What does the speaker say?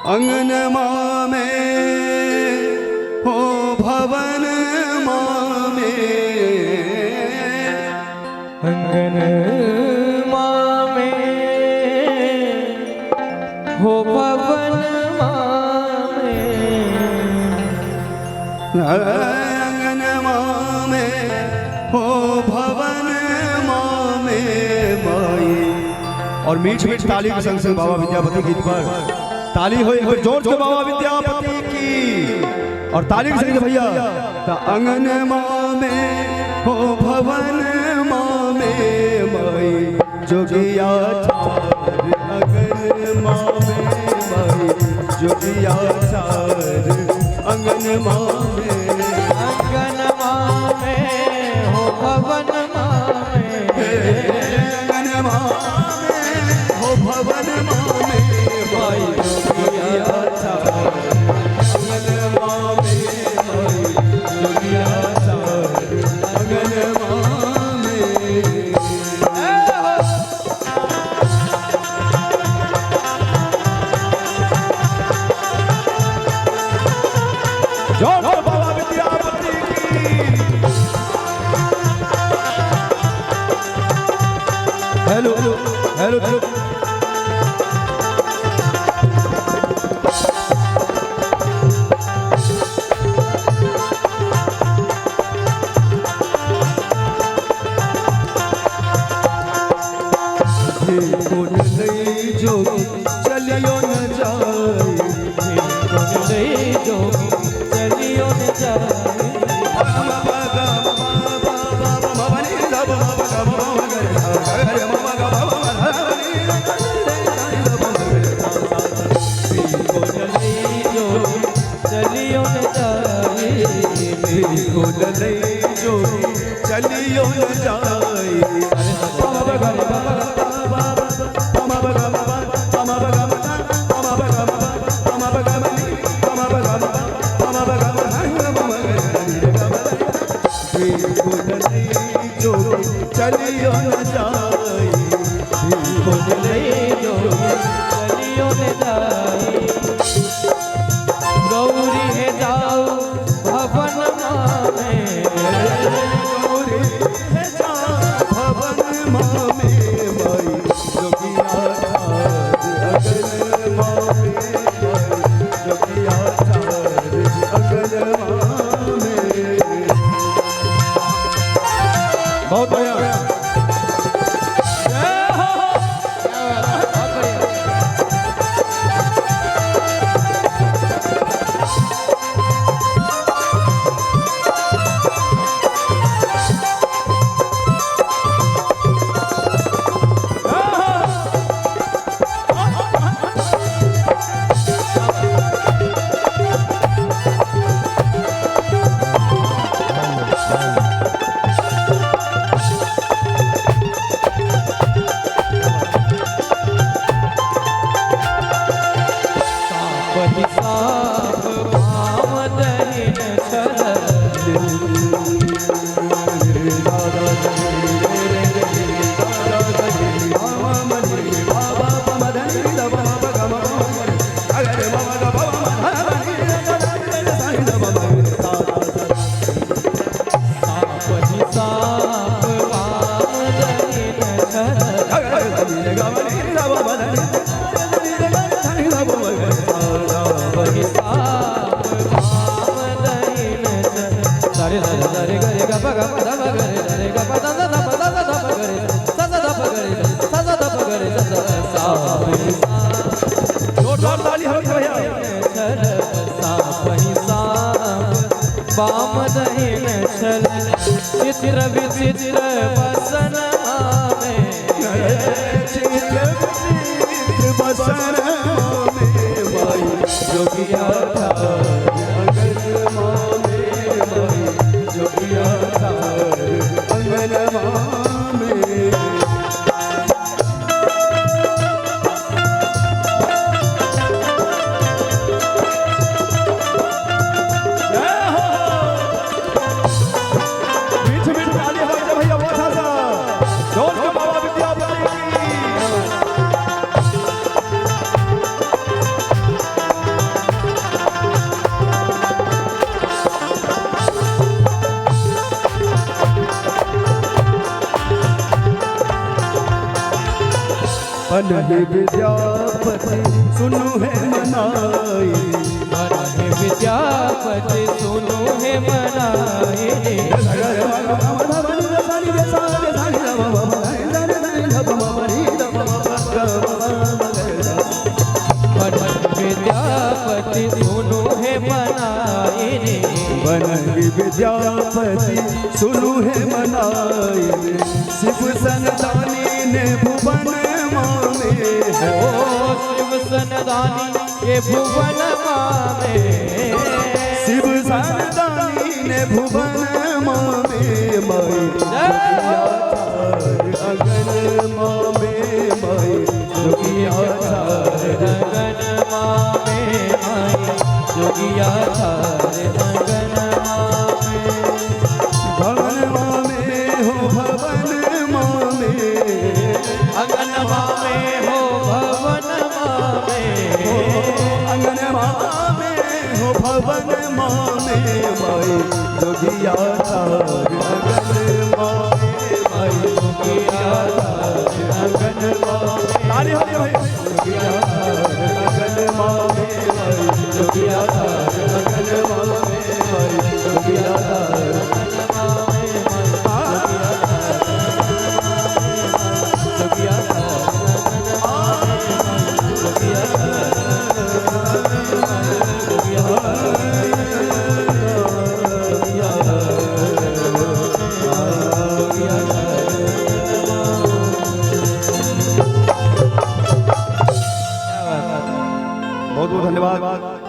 अंगन मामे हो भवन मामे, अंगन मामे हो भवन मामे, अंगन मामे हो भवन मामे माई। और मीठ मीठ ताली के संग संग बाबा विद्यापति गीत पर ताली हो एक बार जोर से बाबा विद्यापति की। और ताली के संग भैया अंगन मामे हो भवन मामे माई, जोगिया अगन मामे माई, जोगिया अंगन मामे, अंगन मामे हो भवन मामे, अंगन मामे हो भवन मामे माई, जोगिया अंगन मामे माई, जोगिया अंगन मामे। जोर से बाबा विद्यापति की। हेलो हेलो हेलो जो चलियो न जाए, जो चलियो न जाए, चलियो न जाए, जो चलियो न जाए। जो चलियो न जाए, जो चलियो न जाए, गौरी है जाओ भवन मामे, गौरी है जाओ भवन मामे माई, जोगिया अगन मामे माई, जोगिया अगन मामे। बहुत बढ़िया। जोरदार ताली हो भैया। बाम दहिन छल चित चित्र विचित्र बसन में चित्र विचित्र बसन में माई जोगिया अंगनमा में माई जोगिया अंगनमा में। अनहि विद्यापति सुनो है मनाई, अनहि विद्यापति सुनो है मनाए। विद्यापति सुनो है मनाए रे, अनहि विद्यापति सुनो है मनाई। शिव सनदानी ने भुवन ओ शिव सनदानी ये भुवन मामे, शिव सनदानी ने भुवन मामे माई अगन मामे माई जोगिया अगन मामे माई जोगिया अगन मामे। भवन मामे हो भवन मामे, अगन मामे हो भवन मामे, अगन मामे हो भवन मामे माई जोगिया अगन मामे माई जोगिया अगन मामे। ताली हो भाई जोगिया अगन मामे माई जोगिया अगन मामे माई जोगिया अगन मामे जोगिया बहुत बहुत धन्यवाद।